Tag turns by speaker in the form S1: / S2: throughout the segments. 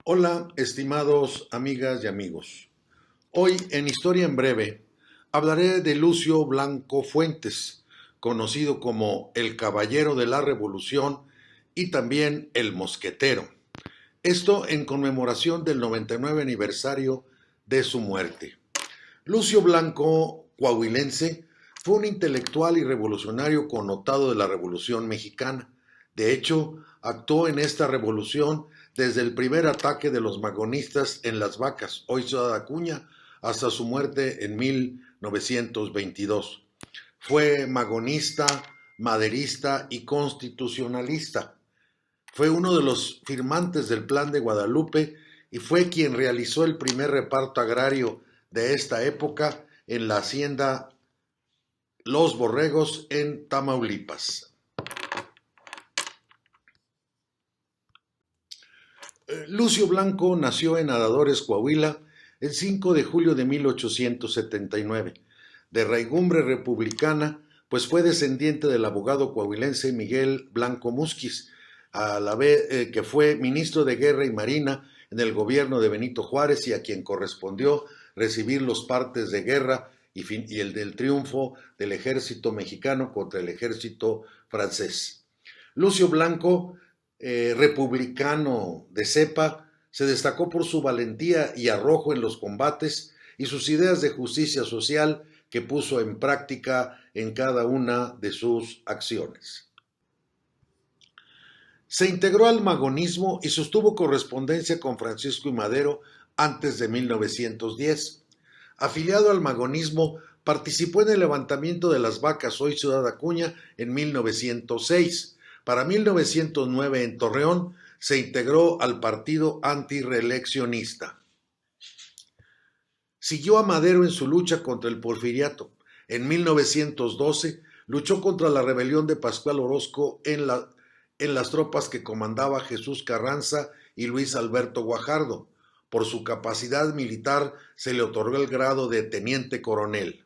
S1: Hola, estimados amigas y amigos. Hoy en Historia en Breve hablaré de Lucio Blanco Fuentes, conocido como el Caballero de la Revolución y también el Mosquetero. Esto en conmemoración del 99 aniversario de su muerte. Lucio Blanco, coahuilense, fue un intelectual y revolucionario connotado de la Revolución Mexicana. De hecho, actuó en esta revolución desde el primer ataque de los magonistas en Las Vacas, hoy Ciudad de Acuña, hasta su muerte en 1922. Fue magonista, maderista y constitucionalista. Fue uno de los firmantes del Plan de Guadalupe y fue quien realizó el primer reparto agrario de esta época en la hacienda Los Borregos en Tamaulipas. Lucio Blanco nació en Adadores, Coahuila, el 5 de julio de 1879, de raigumbre republicana, pues fue descendiente del abogado coahuilense Miguel Blanco Musquiz, a la vez que fue ministro de Guerra y Marina en el gobierno de Benito Juárez y a quien correspondió recibir los partes de guerra y el del triunfo del ejército mexicano contra el ejército francés. Lucio Blanco, republicano de cepa, se destacó por su valentía y arrojo en los combates y sus ideas de justicia social que puso en práctica en cada una de sus acciones. Se integró al magonismo y sostuvo correspondencia con Francisco I. Madero antes de 1910. Afiliado al magonismo, participó en el levantamiento de Las Vacas, hoy Ciudad Acuña, en 1906. Para 1909, en Torreón, se integró al partido antirreeleccionista. Siguió a Madero en su lucha contra el porfiriato. En 1912, luchó contra la rebelión de Pascual Orozco en las tropas que comandaba Jesús Carranza y Luis Alberto Guajardo. Por su capacidad militar se le otorgó el grado de teniente coronel.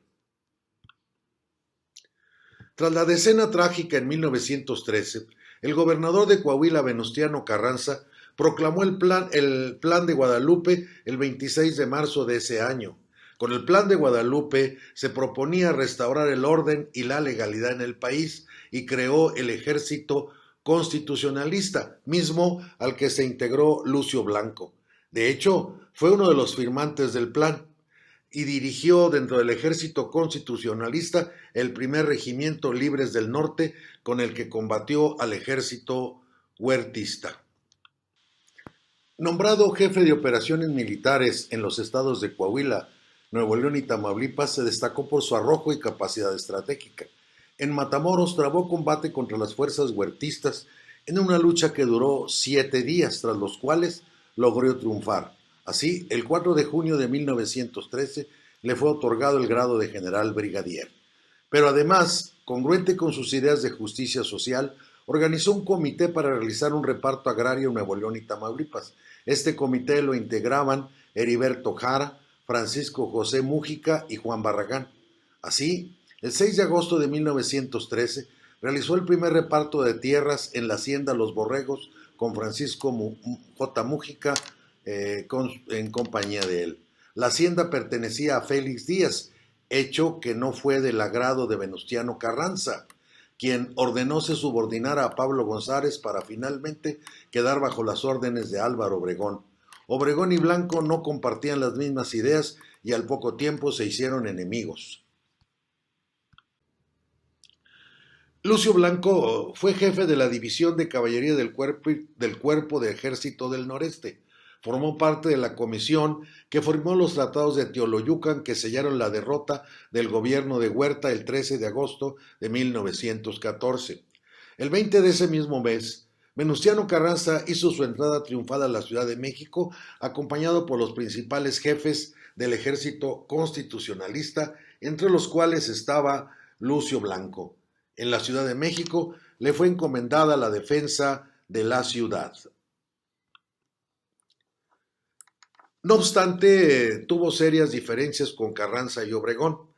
S1: Tras la decena trágica en 1913, el gobernador de Coahuila, Venustiano Carranza, proclamó el plan de Guadalupe el 26 de marzo de ese año. Con el Plan de Guadalupe se proponía restaurar el orden y la legalidad en el país y creó el Ejército Constitucionalista, mismo al que se integró Lucio Blanco. De hecho, fue uno de los firmantes del plan y dirigió dentro del Ejército Constitucionalista el primer regimiento Libres del Norte, con el que combatió al ejército huertista. Nombrado jefe de operaciones militares en los estados de Coahuila, Nuevo León y Tamaulipas, se destacó por su arrojo y capacidad estratégica. En Matamoros trabó combate contra las fuerzas huertistas en una lucha que duró 7 días, tras los cuales logró triunfar. Así, el 4 de junio de 1913 le fue otorgado el grado de general brigadier. Pero además, congruente con sus ideas de justicia social, organizó un comité para realizar un reparto agrario en Nuevo León y Tamaulipas. Este comité lo integraban Heriberto Jara, Francisco José Mújica y Juan Barragán. Así, el 6 de agosto de 1913 realizó el primer reparto de tierras en la hacienda Los Borregos con Francisco J. Mújica en compañía de él. La hacienda pertenecía a Félix Díaz, hecho que no fue del agrado de Venustiano Carranza, quien ordenó se subordinara a Pablo González para finalmente quedar bajo las órdenes de Álvaro Obregón. Obregón y Blanco no compartían las mismas ideas y al poco tiempo se hicieron enemigos. Lucio Blanco fue jefe de la División de Caballería del Cuerpo de Ejército del Noreste. Formó parte de la comisión que firmó los tratados de Teoloyucan que sellaron la derrota del gobierno de Huerta el 13 de agosto de 1914. El 20 de ese mismo mes, Venustiano Carranza hizo su entrada triunfal a la Ciudad de México, acompañado por los principales jefes del ejército constitucionalista, entre los cuales estaba Lucio Blanco. En la Ciudad de México le fue encomendada la defensa de la ciudad. No obstante, tuvo serias diferencias con Carranza y Obregón,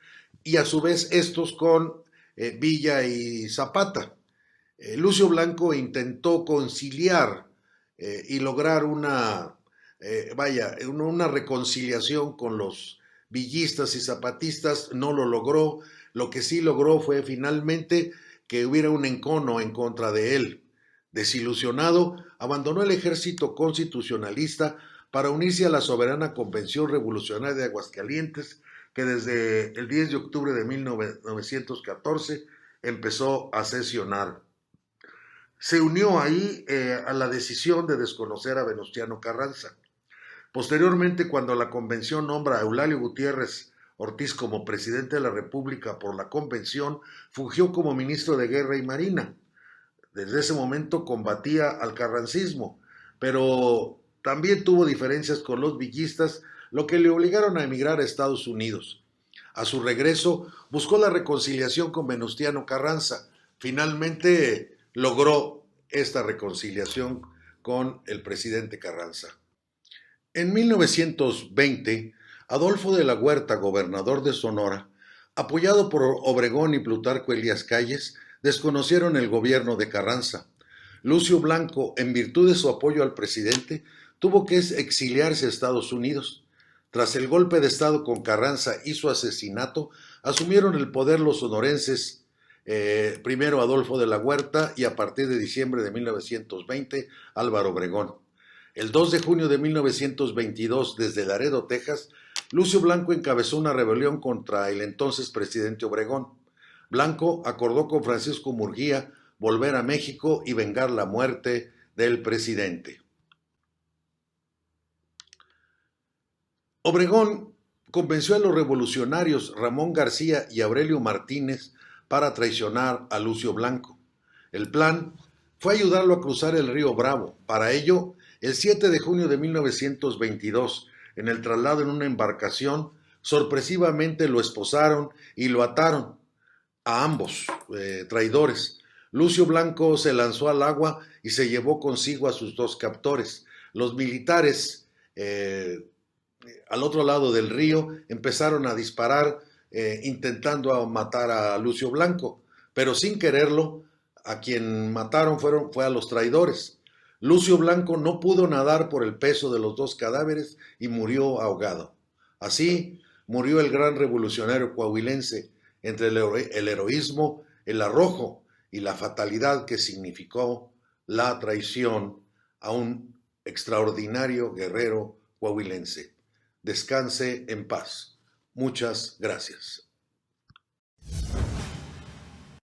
S1: y a su vez estos con Villa y Zapata. Lucio Blanco intentó conciliar y lograr una una reconciliación con los villistas y zapatistas, no lo logró. Lo que sí logró fue finalmente que hubiera un encono en contra de él. Desilusionado, abandonó el ejército constitucionalista para unirse a la soberana Convención Revolucionaria de Aguascalientes, que desde el 10 de octubre de 1914 empezó a sesionar. Se unió ahí a la decisión de desconocer a Venustiano Carranza. Posteriormente, cuando la convención nombra a Eulalio Gutiérrez Ortiz como presidente de la República por la convención, fungió como ministro de Guerra y Marina. Desde ese momento combatía al carrancismo, pero también tuvo diferencias con los villistas, lo que le obligaron a emigrar a Estados Unidos. A su regreso, buscó la reconciliación con Venustiano Carranza. Finalmente logró esta reconciliación con el presidente Carranza. En 1920, Adolfo de la Huerta, gobernador de Sonora, apoyado por Obregón y Plutarco Elías Calles, desconocieron el gobierno de Carranza. Lucio Blanco, en virtud de su apoyo al presidente, tuvo que exiliarse a Estados Unidos. Tras el golpe de Estado con Carranza y su asesinato, asumieron el poder los sonorenses, primero Adolfo de la Huerta y a partir de diciembre de 1920 Álvaro Obregón. El 2 de junio de 1922, desde Laredo, Texas, Lucio Blanco encabezó una rebelión contra el entonces presidente Obregón. Blanco acordó con Francisco Murguía volver a México y vengar la muerte del presidente. Obregón convenció a los revolucionarios Ramón García y Aurelio Martínez para traicionar a Lucio Blanco. El plan fue ayudarlo a cruzar el río Bravo. Para ello, el 7 de junio de 1922, en el traslado en una embarcación, sorpresivamente lo esposaron y lo ataron a ambos traidores. Lucio Blanco se lanzó al agua y se llevó consigo a sus dos captores. Los militares al otro lado del río empezaron a disparar intentando matar a Lucio Blanco, pero sin quererlo, a quien mataron fue a los traidores. Lucio Blanco no pudo nadar por el peso de los dos cadáveres y murió ahogado. Así murió el gran revolucionario coahuilense, entre el heroísmo, el arrojo y la fatalidad que significó la traición a un extraordinario guerrero coahuilense. Descanse en paz. Muchas gracias.